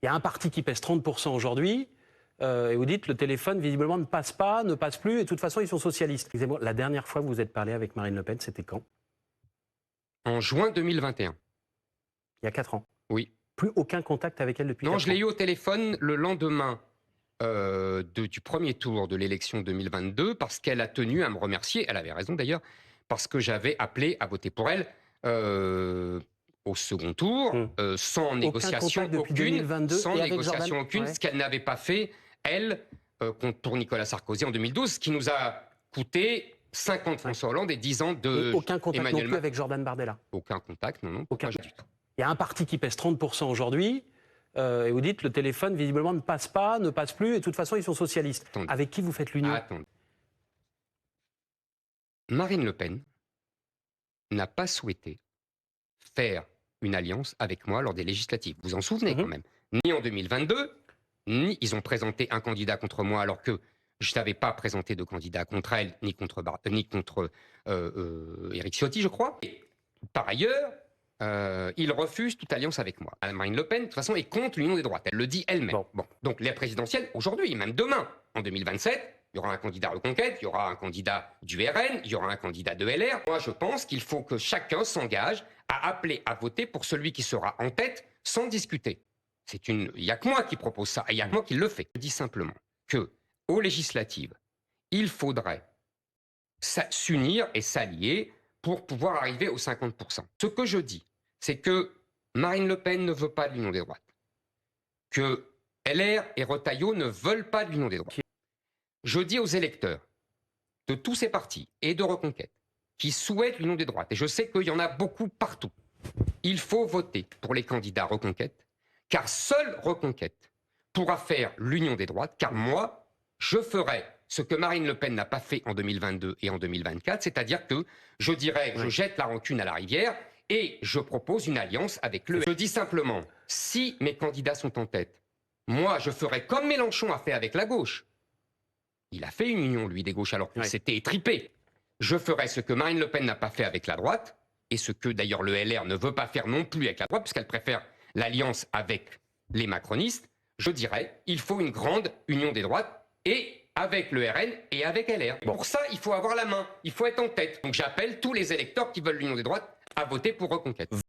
Il y a un parti qui pèse 30% aujourd'hui, et vous dites le téléphone visiblement ne passe pas, ne passe plus, et de toute façon ils sont socialistes. Excusez-moi, la dernière fois que vous êtes parlé avec Marine Le Pen, c'était quand? En juin 2021. Il y a 4 ans. Oui. Plus aucun contact avec elle depuis 4 ans. Non, je l'ai eu au téléphone le lendemain du premier tour de l'élection 2022 parce qu'elle a tenu à me remercier. Elle avait raison d'ailleurs, parce que j'avais appelé à voter pour elle au second tour, sans négociation depuis aucune, 2022, sans et avec négociation Jordan, aucune, ouais. ce qu'elle n'avait pas fait, elle, pour Nicolas Sarkozy en 2012, ce qui nous a coûté 5 ans de François Hollande et 10 ans de Et aucun contact Emmanuel non plus avec Jordan Bardella. Aucun contact, non, Aucun. pas du tout. Il y a un parti qui pèse 30% aujourd'hui, et vous dites le téléphone visiblement ne passe pas, ne passe plus, et de toute façon ils sont socialistes. Attendez. Avec qui vous faites l'union? Attendez. Marine Le Pen n'a pas souhaité faire une alliance avec moi lors des législatives. Vous vous en souvenez quand même. Ni en 2022, ni ils ont présenté un candidat contre moi alors que je n'avais pas présenté de candidat contre elle, ni contre Éric Ciotti, je crois. Et, par ailleurs, ils refusent toute alliance avec moi. Marine Le Pen, de toute façon, est contre l'union des droites. Elle le dit elle-même. Bon. Donc, les présidentielles, aujourd'hui, même demain, en 2027, il y aura un candidat Reconquête, il y aura un candidat du RN, il y aura un candidat de LR. Moi, je pense qu'il faut que chacun s'engage à appeler à voter pour celui qui sera en tête sans discuter. Il n'y a que moi qui propose ça, et il n'y a que moi qui le fais. Je dis simplement que, aux législatives, il faudrait s'unir et s'allier pour pouvoir arriver aux 50%. Ce que je dis, c'est que Marine Le Pen ne veut pas de l'union des droites, que LR et Retailleau ne veulent pas de l'union des droites. Je dis aux électeurs de tous ces partis et de Reconquête qui souhaitent l'union des droites, et je sais qu'il y en a beaucoup partout, il faut voter pour les candidats Reconquête, car seule Reconquête pourra faire l'union des droites, car moi, je ferai ce que Marine Le Pen n'a pas fait en 2022 et en 2024, c'est-à-dire que je dirais, je jette la rancune à la rivière et je propose une alliance avec le... Je dis simplement, si mes candidats sont en tête, moi, je ferai comme Mélenchon a fait avec la gauche. Il a fait une union, lui, des gauches, alors qu'il s'était étripé. Je ferai ce que Marine Le Pen n'a pas fait avec la droite, et ce que d'ailleurs le LR ne veut pas faire non plus avec la droite, puisqu'elle préfère l'alliance avec les macronistes. Je dirais, il faut une grande union des droites, et avec le RN et avec LR. Pour ça, il faut avoir la main, il faut être en tête. Donc j'appelle tous les électeurs qui veulent l'union des droites à voter pour Reconquête.